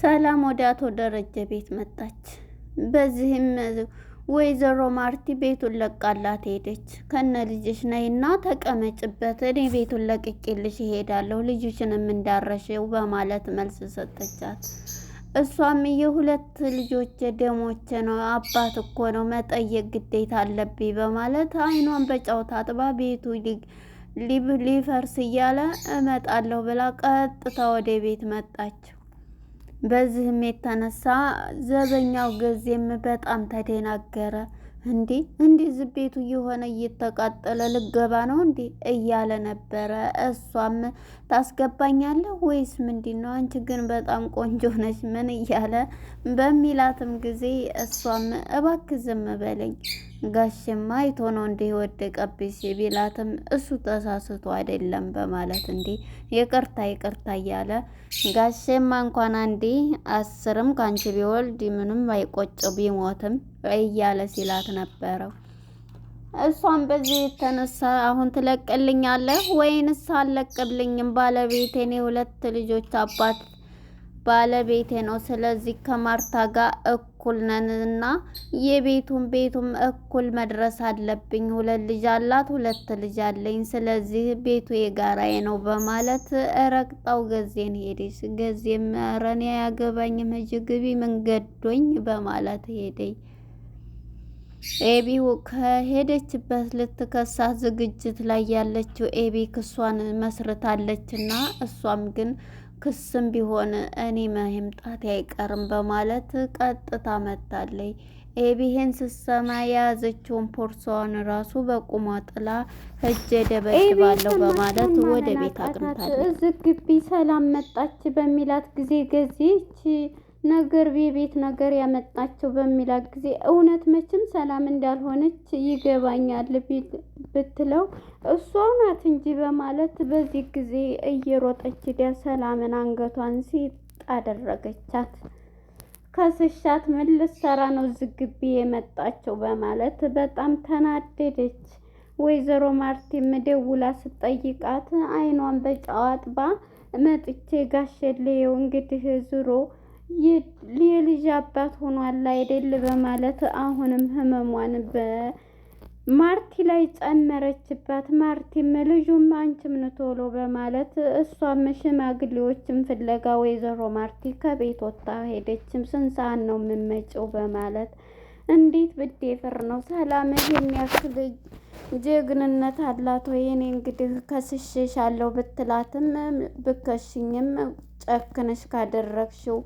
ሰላም ወደ አቶ ደረጀ ቤት መጣች። በዚህም ወይዘሮ ማርቲ ቤቱን ለቃላት ሄደች። ከነ ልጅሽ ነይና ተቀመጭበት፣ እኔ ቤቱን ለቅቄልሽ እሄዳለሁ፣ ልጅሽንም እንዳረሽው በማለት መልስ ሰጠቻት። እሷም የሁለት ልጆች ደሞቼ ነው፣ አባት እኮ ነው፣ መጠየቅ ግዴታ አለብኝ በማለት አይኗን በጨው ታጥባ ቤቱ ሊፈርስ እያለ እመጣለሁ ብላ ቀጥታ ወደ ቤት መጣች። በዚህም የተነሳ ዘበኛው ጊዜም በጣም ተደናገረ። እንዲህ ዝቤቱ እየሆነ እየተቃጠለ ልገባ ነው እንዴ እያለ ነበረ። እሷም ታስገባኛለህ ወይስ ምንድነው? አንቺ ግን በጣም ቆንጆ ነች ምን እያለ በሚላትም ጊዜ እሷም እባክህ ዝም በለኝ ጋሽማ አይቶ ነው እንደ ወደቀብሽ ቢላትም እሱ ተሳስቶ አይደለም በማለት ይቅርታ እያለ ጋሽማ እንኳን አንዴ አስርም ካንቺ ቢወልድ ምንም አይቆጨው ቢሞትም እያለ ሲላት ነበረው። እሷም በዚህ የተነሳ አሁን ትለቅልኛለህ ወይንስ አልለቅልኝም? ባለቤቴ የሁለት ልጆች አባት ባለቤቴ ነው። ስለዚህ ከማርታ ጋር እኩል ነንና ቤቱም እኩል መድረስ አለብኝ። ሁለት ልጅ አላት፣ ሁለት ልጅ አለኝ። ስለዚህ ቤቱ የጋራዬ ነው በማለት ረግጣው ገዜን ሄደች። ገዜም ኧረ እኔ አያገባኝም ሂጂ ግቢ መንገዶኝ በማለት ሄደኝ። ኤቢ ከሄደችበት ልትከሳት ዝግጅት ላይ ያለችው ኤቢ ክሷን መስርታለችና እሷም ግን ክስም ቢሆን እኔ መምጣት አይቀርም በማለት ቀጥታ መታለይ። ኤቢሄን ስትሰማ የያዘችውን ፖርሷን ራሱ በቁሟ ጥላ ሂጄ ደበድባለሁ በማለት ወደ ቤት አቅንታለች። እዚህ ግቢ ሰላም መጣች በሚላት ጊዜ ገዜች ነገር የቤት ነገር ያመጣቸው በሚላት ጊዜ እውነት መቼም ሰላም እንዳልሆነች ይገባኛል ብትለው እሷ ናት እንጂ በማለት በዚህ ጊዜ እየሮጠች ዲያ ሰላምን አንገቷን ሲጥ አደረገቻት። ከስሻት ምን ልትሰራ ነው ዝግቢ የመጣቸው በማለት በጣም ተናደደች። ወይዘሮ ማርቲም ደውላ ስትጠይቃት አይኗን በጨው አጥባ መጥቼ ጋሸሌው እንግዲህ ዙሮ የልጅ አባት ሆኗል አይደል በማለት አሁንም ህመሟን በማርቲ ላይ ጨመረችባት። ማርቲም ልጁም አንቺም ቶሎ በማለት እሷም ሽማግሌዎችን ፍለጋ ወይዘሮ ማርቲ ከቤት ወጣ ሄደችም። ስንት ሰዓት ነው የምመጪው በማለት እንዴት ብደፍር ነው ሰላም ይሄን ያክል ጀግንነት አላት ወይ? እኔ እንግዲህ ከስሽሻለሁ ብትላትም ብከሽኝም ጨክነሽ ካደረግሽው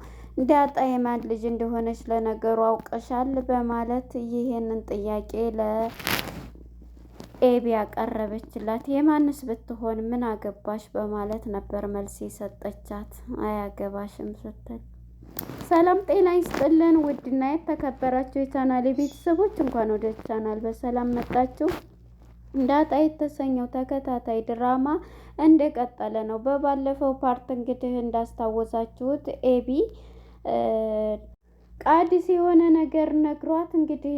ዳጣ የማን ልጅ እንደሆነች ለነገሩ አውቀሻል በማለት ይሄንን ጥያቄ ለኤቢ ያቀረበችላት። የማንስ ብትሆን ምን አገባሽ በማለት ነበር መልስ የሰጠቻት። አያገባሽም ስትል ሰላም ጤና ይስጥልን ውድና የተከበራችሁ የቻናሌ ቤተሰቦች እንኳን ወደ ቻናል በሰላም መጣችሁ። ዳጣ የተሰኘው ተከታታይ ድራማ እንደቀጠለ ነው። በባለፈው ፓርት እንግዲህ እንዳስታወሳችሁት ኤቢ ቃዲስ የሆነ ነገር ነግሯት እንግዲህ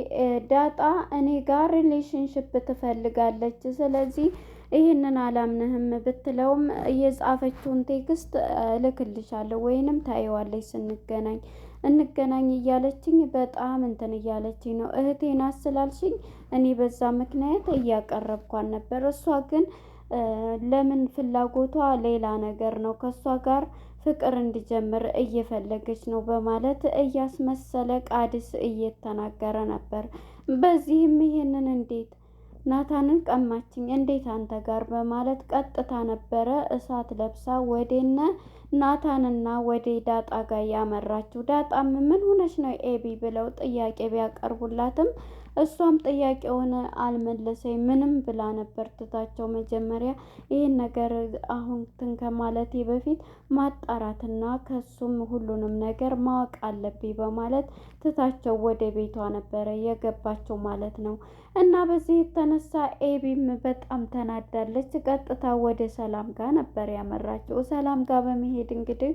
ዳጣ እኔ ጋር ሪሌሽንሽፕ ትፈልጋለች፣ ስለዚህ ይህንን አላምንህም ብትለውም እየጻፈችውን ቴክስት እልክልሻለሁ ወይንም ታየዋለች እንገናኝ እያለችኝ በጣም እንትን እያለችኝ ነው። እህቴ ናት ስላልሽኝ እኔ በዛ ምክንያት እያቀረብኳን ነበር። እሷ ግን ለምን ፍላጎቷ ሌላ ነገር ነው፣ ከእሷ ጋር ፍቅር እንዲጀምር እየፈለገች ነው በማለት እያስመሰለ ቃዲስ እየተናገረ ነበር። በዚህም ይሄንን እንዴት ናታንን ቀማችኝ እንዴት አንተ ጋር በማለት ቀጥታ ነበረ እሳት ለብሳ ወደነ ናታንና ወደ ዳጣ ጋር ያመራችው። ዳጣም ምን ሆነች ነው ኤቢ ብለው ጥያቄ ቢያቀርቡላትም እሷም ጥያቄውን አልመለሰኝ ምንም ብላ ነበር ትታቸው። መጀመሪያ ይህን ነገር አሁን ከማለቴ በፊት ማጣራትና ከሱም ሁሉንም ነገር ማወቅ አለብኝ በማለት ትታቸው ወደ ቤቷ ነበረ የገባቸው ማለት ነው። እና በዚህ የተነሳ ኤቢም በጣም ተናዳለች። ቀጥታ ወደ ሰላም ጋር ነበር ያመራችው። ሰላም ጋር በመሄድ እንግዲህ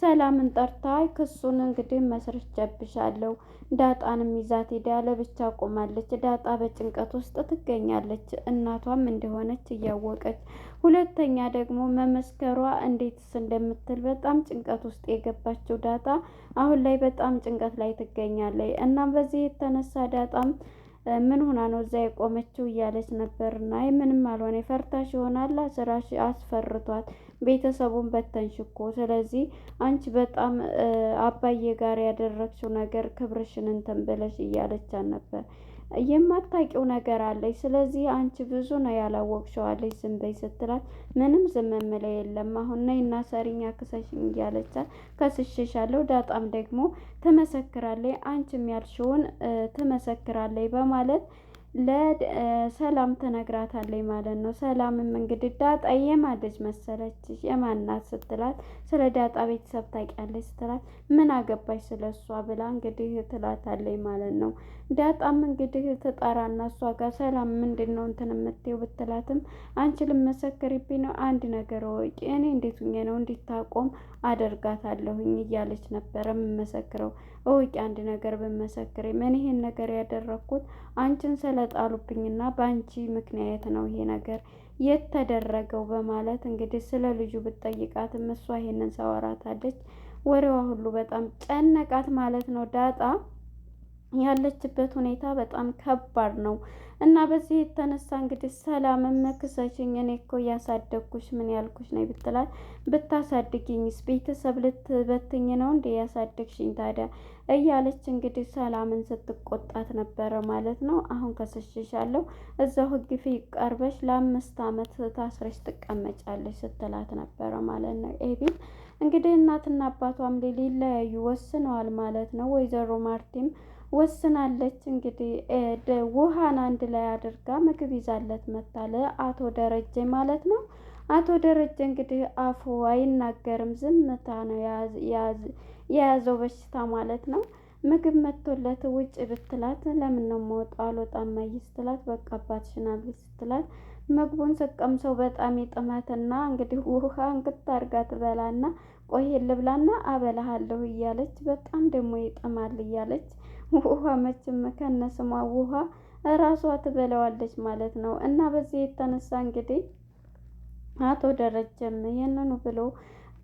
ሰላምን ጠርታ ክሱን እንግዲህ መስርቼብሻለሁ፣ ዳጣንም ይዛት ሄዳ ለብቻ ቆማ ትሰማለች። ዳጣ በጭንቀት ውስጥ ትገኛለች፣ እናቷም እንደሆነች እያወቀች። ሁለተኛ ደግሞ መመስከሯ እንዴትስ እንደምትል በጣም ጭንቀት ውስጥ የገባችው ዳጣ አሁን ላይ በጣም ጭንቀት ላይ ትገኛለች። እናም በዚህ የተነሳ ዳጣም ምን ሆና ነው እዛ የቆመችው እያለች ነበርና ምንም አልሆነ ፈርታሽ ይሆናል ስራሽ አስፈርቷት ቤተሰቡን በተንሽ እኮ ስለዚህ አንቺ በጣም አባዬ ጋር ያደረግሽው ነገር ክብርሽን እንትን ብለሽ እያለቻት ነበር። የማታውቂው ነገር አለች፣ ስለዚህ አንቺ ብዙ ነው ያላወቅሽው አለች። ዝም በይ ስትላት ምንም ዝም የምለው የለም አሁን ነይና ሰሪኛ ክሰሽኝ እያለቻት ከስሽሻለሁ። ዳጣም ደግሞ ትመሰክራለች፣ አንቺም ያልሽውን ትመሰክራለች በማለት ለሰላም ትነግራታለች ማለት ነው። ሰላምም እንግዲህ ዳጣ የማን ልጅ መሰለችሽ የማናት ስትላት ስለ ዳጣ ቤተሰብ ታውቂያለች ስትላት ምን አገባሽ ስለ እሷ ብላ እንግዲህ ትላታለች ማለት ነው። ዳጣም እንግዲህ ትጠራና እሷ ጋር ሰላም ምንድን ነው እንትን የምትይው ብትላትም አንቺ ልመሰክሪብኝ ነው አንድ ነገር ወቂ እኔ እንዴት ሁኜ ነው እንዲታቆም አደርጋታለሁኝ እያለች ነበረ የምመሰክረው እውቂ አንድ ነገር ብመሰክር ምን ይሄን ነገር ያደረኩት አንቺን ስለጣሉብኝና በአንቺ ምክንያት ነው ይሄ ነገር የተደረገው በማለት እንግዲህ ስለ ልጁ ብትጠይቃትም እሷ ይሄንን ሰወራታለች። ወሬዋ ሁሉ በጣም ጨነቃት ማለት ነው። ዳጣ ያለችበት ሁኔታ በጣም ከባድ ነው እና በዚህ የተነሳ እንግዲህ ሰላምም ክሰሽኝ እኔ እኮ ያሳደግኩሽ ምን ያልኩሽ ነኝ ብትላት ብታሳድጊኝስ ቤተሰብ ልትበትኝ ነው እንዴ ያሳደግሽኝ ታዲያ እያለች እንግዲህ ሰላምን ስትቆጣት ነበረ ማለት ነው። አሁን ከስሽሻለሁ እዛው ህግ ፊት ቀርበሽ ለ5 አመት ታስረሽ ትቀመጫለሽ ስትላት ነበረ ማለት ነው። ኤቢን እንግዲህ እናትና አባቷም ሊለያዩ ወስነዋል ማለት ነው። ወይዘሮ ማርቲም ወስናለች እንግዲህ ውሃን አንድ ላይ አድርጋ ምግብ ይዛለት መታለ አቶ ደረጀ ማለት ነው። አቶ ደረጀ እንግዲህ አፉ አይናገርም፣ ዝምታ ነው የያዘው በሽታ ማለት ነው። ምግብ መጥቶለት ውጭ ብትላት ለምን ነው የምወጣው አልወጣም እማዬ ስትላት በቃ አባትሽን አብይ ስትላት ምግቡን ስቀምሰው በጣም ይጥማትና እንግዲህ ውሃ እንክት አድርጋ ትበላና ቆይ ልብላና አበላሃለሁ እያለች በጣም ደግሞ ይጥማል እያለች ውሃ መቼም ከነስሟ ውሃ ራሷ ትበላዋለች ማለት ነው። እና በዚህ የተነሳ እንግዲህ አቶ ደረጀም ይህንኑ ብሎ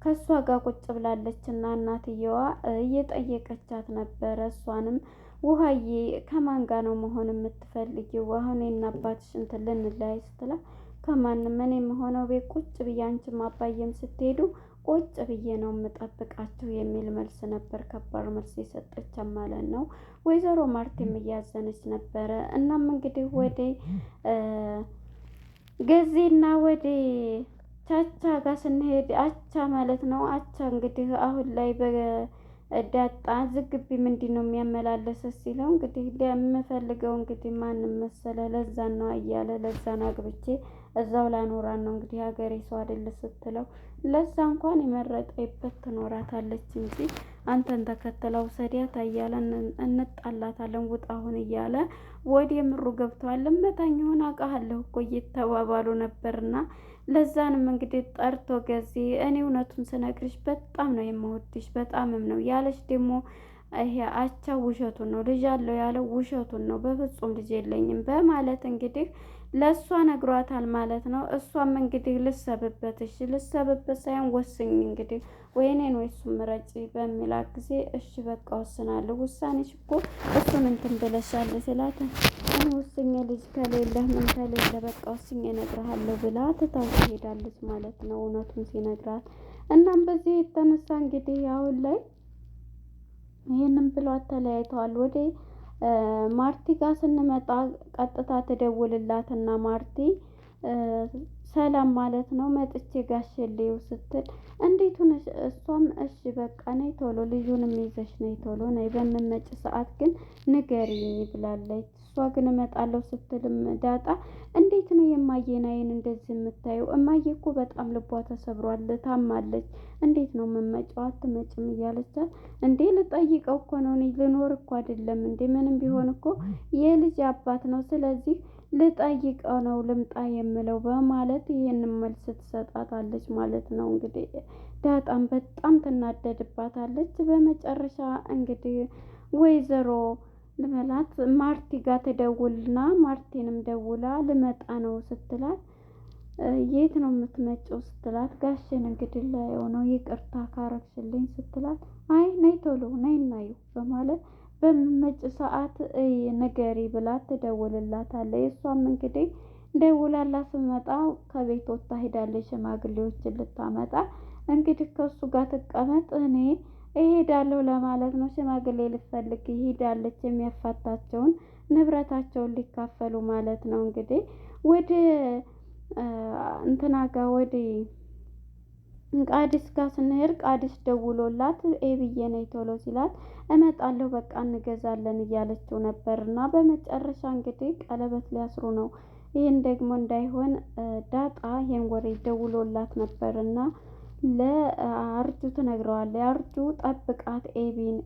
ከእሷ ጋር ቁጭ ብላለች እና እናትየዋ እየጠየቀቻት ነበረ። እሷንም ውሃዬ ከማን ጋር ነው መሆን የምትፈልጊው? አሁን እና አባትሽ እንትን ልንለያይ ስትላት ከማንም እኔ የምሆነው ቤት ቁጭ ብዬ አንቺም አባዬም ስትሄዱ ቁጭ ብዬ ነው የምጠብቃችሁ የሚል መልስ ነበር። ከባድ መልስ የሰጠች ማለት ነው። ወይዘሮ ማርቲም እያዘነች ነበረ። እናም እንግዲህ ወደ ገዜና ወደ ቻቻ ጋር ስንሄድ አቻ ማለት ነው። አቻ እንግዲህ አሁን ላይ በዳጣ ዝግቢ ምንድን ነው የሚያመላለሰ ሲለው እንግዲህ የምፈልገው እንግዲህ ማንም መሰለ ለዛን ነው እያለ ለዛን አግብቼ እዛው ላኖራን ነው እንግዲህ ሀገሬ ሰው አይደለ ስትለው ለዛ እንኳን የመረጠበት ትኖራታለች እንጂ አንተን ተከትለው ሰዲያት እያለ እንጣላታለን ውጣ አሁን እያለ ወደ ምሩ ገብተዋል። መታኝ ሆነ አውቃለሁ እኮ እየተባባሉ ነበርና ለዛንም እንግዲህ ጠርቶ ገዜ እኔ እውነቱን ስነግርሽ በጣም ነው የምወድሽ በጣምም ነው ያለሽ ደግሞ ይሄ አቻ ውሸቱን ነው ልጅ አለው ያለው ውሸቱን ነው በፍጹም ልጅ የለኝም በማለት እንግዲህ ለእሷ ነግሯታል ማለት ነው። እሷም እንግዲህ ልሰብበት እሺ ልሰብበት ሳይሆን ወስኝ እንግዲህ ወይኔን ወይ እሱን ምረጪ በሚላት ጊዜ እሺ በቃ ወስናለሁ ውሳኔሽ እኮ እሱን እንትን ብለሻል ስላት እኔ ወስኜ ልጅ ከሌለ ምን ከሌለ በቃ ወስኜ እነግርሃለሁ ብላ ትታው ትሄዳለች ማለት ነው እውነቱን ሲነግራት። እናም በዚህ የተነሳ እንግዲህ አሁን ላይ ይህንን ብሏት ተለያይተዋል። ወደ ማርቲ ጋር ስንመጣ ቀጥታ ትደውልላትና ማርቲ ሰላም ማለት ነው መጥቼ ጋሼልየው ስትል እንዴት ሆነሽ? እሷም እሺ በቃ ነይ ቶሎ ልጁንም ይዘሽ ነይ ቶሎ ነይ በምመጭ ሰዓት ግን ንገሪኝ ብላለች። እሷ ግን እመጣለሁ ስትልም ዳጣ እንዴት ነው የማየን አይን እንደዚህ የምታየው? እማዬ እኮ በጣም ልቧ ተሰብሯል ታማለች። እንዴት ነው የምመጪው? አትመጭም እያለቻት እንዴ ልጠይቀው እኮ ነው እኔ ልኖር እኮ አይደለም እንዴ ምንም ቢሆን እኮ የልጅ አባት ነው ስለዚህ ልጠይቀው ነው ልምጣ የምለው በማለት ይህንን መልስ ትሰጣታለች ማለት ነው። እንግዲህ ዳጣም በጣም ትናደድባታለች። በመጨረሻ እንግዲህ ወይዘሮ ልበላት ማርቲ ጋር ትደውልና ማርቲንም ደውላ ልመጣ ነው ስትላት የት ነው የምትመጪው ስትላት ጋሼን እንግዲህ ላየው ነው ይቅርታ ካረግሽልኝ ስትላት አይ ነይ ቶሎ ነይ እናዩ በማለት በምመጭ ሰዓት ንገሪ ብላ ትደውልላታለች። እሷም እንግዲህ ደውላላት ስትመጣ ከቤት ወጥታ ሄዳለች ሽማግሌዎችን ልታመጣ። እንግዲህ ከእሱ ጋር ትቀመጥ እኔ እሄዳለሁ ለማለት ነው። ሽማግሌ ልትፈልግ ሄዳለች የሚያፋታቸውን ንብረታቸውን ሊካፈሉ ማለት ነው። እንግዲህ ወደ እንትና ጋር ወደ ቃዲስ ጋር ስንሄድ ቃዲስ ደውሎላት ኤብዬ ነይ ቶሎ ሲላት እመጣለሁ በቃ እንገዛለን እያለችው ነበር። እና በመጨረሻ እንግዲህ ቀለበት ሊያስሩ ነው። ይህን ደግሞ እንዳይሆን ዳጣ ይሄን ወሬ ደውሎላት ነበር እና ለአርጁ ትነግረዋለች። አርጁ ጠብቃት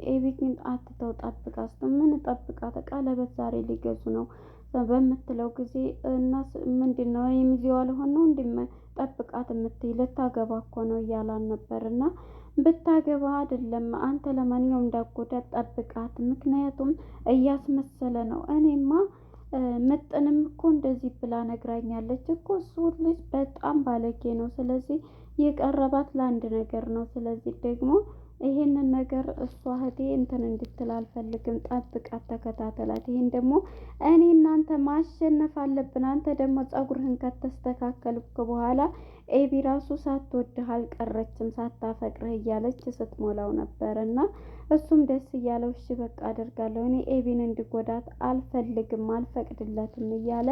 ኤቢ ግን አትተው ጠብቃት። ምን ጠብቃት ቀለበት ዛሬ ሊገዙ ነው በምትለው ጊዜ እና ምንድን ነው የሚዜዋ ልሆን ነው ጠብቃት የምትይ ልታገባ እኮ ነው እያላን ነበር። እና ብታገባ አይደለም አንተ ለማንኛውም እንዳጎዳት ጠብቃት፣ ምክንያቱም እያስመሰለ ነው። እኔማ ምጥንም እኮ እንደዚህ ብላ ነግራኛለች እኮ እሱ ልጅ በጣም ባለጌ ነው። ስለዚህ የቀረባት ለአንድ ነገር ነው። ስለዚህ ደግሞ ይሄንን ነገር እሷ እህቴ እንትን እንድትል አልፈልግም። ጠብቃት፣ ተከታተላት። ይሄን ደግሞ እኔ እናንተ ማሸነፍ አለብን። አንተ ደግሞ ፀጉርህን ከተስተካከልክ በኋላ ኤቢ ራሱ ሳትወድህ አልቀረችም ሳታፈቅርህ እያለች ስትሞላው ነበር። እና እሱም ደስ እያለው እሺ በቃ አደርጋለሁ እኔ ኤቢን እንዲጎዳት አልፈልግም አልፈቅድለትም እያለ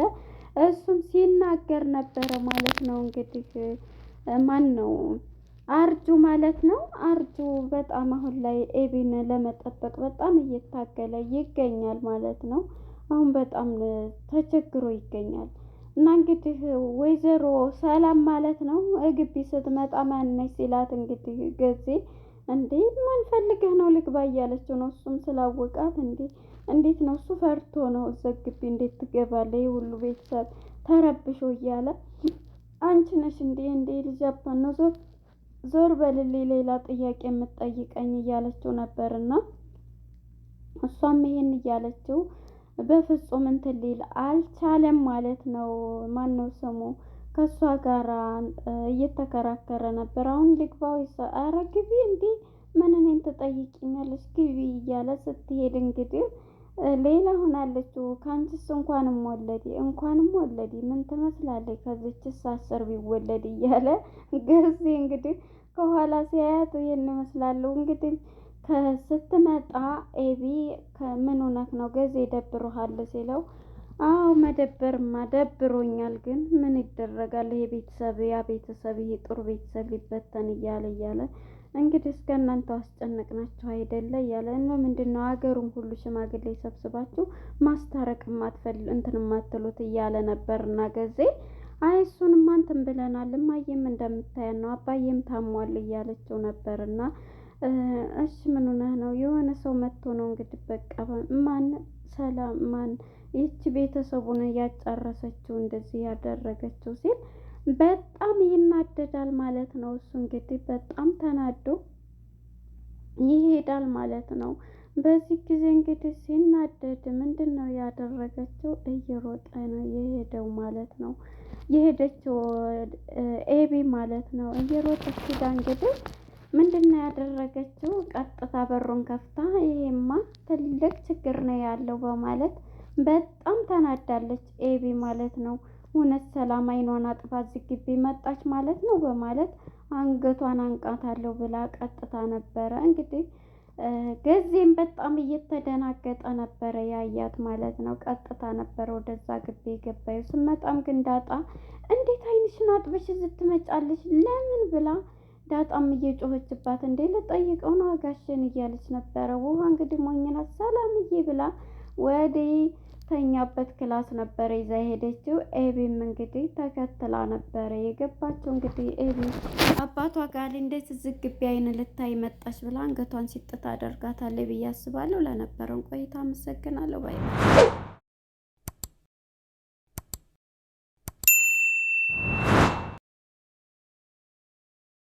እሱም ሲናገር ነበረ ማለት ነው። እንግዲህ ማን ነው አርጁ ማለት ነው። አርጁ በጣም አሁን ላይ ኤቢን ለመጠበቅ በጣም እየታገለ ይገኛል ማለት ነው። አሁን በጣም ተቸግሮ ይገኛል። እና እንግዲህ ወይዘሮ ሰላም ማለት ነው ግቢ ስትመጣ ማነች ሲላት እንግዲህ ጊዜ እንዴ ማን ፈልገህ ነው ልግባ እያለችው ነው። እሱም ስላወቃት እንዴት ነው እሱ ፈርቶ ነው እዛ ግቢ እንዴት ትገባለህ የሁሉ ቤተሰብ ተረብሾ እያለ አንቺ ነሽ እንዴ ልጅ አባን ነው ዞር በልልኝ ሌላ ጥያቄ የምትጠይቀኝ እያለችው ነበርና እሷም ይሄን እያለችው በፍጹም እንትን ሊል አልቻለም ማለት ነው። ማነው ስሙ ከእሷ ጋር እየተከራከረ ነበር። አሁን ልግባው ኧረ ግቢ እንዴ ምን እኔን ትጠይቂኛለሽ ግቢ እያለ ስትሄድ እንግዲህ ሌላ ሆናለችው። ከአንቺስ እንኳንም ወለዲ ምን ትመስላለች ከዚችስ 10 ቢወለድ እያለ ጊዜ እንግዲህ ከኋላ ሲያያት ይሄን ይመስላሉ። እንግዲህ ስትመጣ ኤቢ ከምን ሆነህ ነው ጊዜ ደብሮሃል ሲለው አዎ መደበርማ ደብሮኛል፣ ግን ምን ይደረጋል ይሄ ቤተሰብ ይሄ ጥሩ ቤተሰብ ሊበተን እያለ እንግዲህ እስከ እናንተ አስጨነቅናችሁ አይደለ እያለ ምንድን ነው ሀገሩን ሁሉ ሽማግሌ ሰብስባችሁ ማስታረቅ እንትን ማትሉት እያለ ነበርና ጊዜ አይ እሱንማ እንትን ብለናል እማዬም እንደምታየን ነው አባዬም ታሟል እያለችው ነበርና እሺ ምን ሆነህ ነው የሆነ ሰው መጥቶ ነው እንግዲህ በቃ ማን ሰላም ማን ይቺ ቤተሰቡን ያጫረሰችው እንደዚህ ያደረገችው ሲል በጣም ይናደዳል ማለት ነው። እሱ እንግዲህ በጣም ተናዶ ይሄዳል ማለት ነው። በዚህ ጊዜ እንግዲህ ሲናደድ ምንድን ነው ያደረገችው እየሮጠ ነው የሄደው ማለት ነው። የሄደችው ኤቢ ማለት ነው። እየሮጠች ሄዳ እንግዲህ ምንድን ነው ያደረገችው ቀጥታ በሩን ከፍታ ይሄማ ትልቅ ችግር ነው ያለው በማለት በጣም ተናዳለች ኤቢ ማለት ነው። እውነት ሰላም አይኗን አጥፋ እዚህ ግቢ መጣች ማለት ነው በማለት አንገቷን አንቃታለሁ ብላ ቀጥታ ነበረ። እንግዲህ ጊዜም በጣም እየተደናገጠ ነበረ ያያት ማለት ነው። ቀጥታ ነበረ ወደዛ ግቢ የገባዩ። ስመጣም ግን ዳጣ እንዴት አይንሽን አጥበሽ ትመጫለሽ ለምን ብላ ዳጣም እየጮኸችባት እንዴ ልጠይቀው ነው ጋሼን እያለች ነበረ። ውሃ እንግዲህ ሞኝናት ሰላምዬ ብላ ወደ ተኛበት ክላስ ነበረ ይዛ ሄደችው። ኤቢም እንግዲህ ተከትላ ነበረ የገባችው። እንግዲህ ኤቢ አባቷ ጋር እንዴት ዝግቢ አይን ልታይ መጣች ብላ አንገቷን ሲጥት አደርጋታለች ብዬ አስባለሁ። ለነበረን ቆይታ አመሰግናለሁ ባይ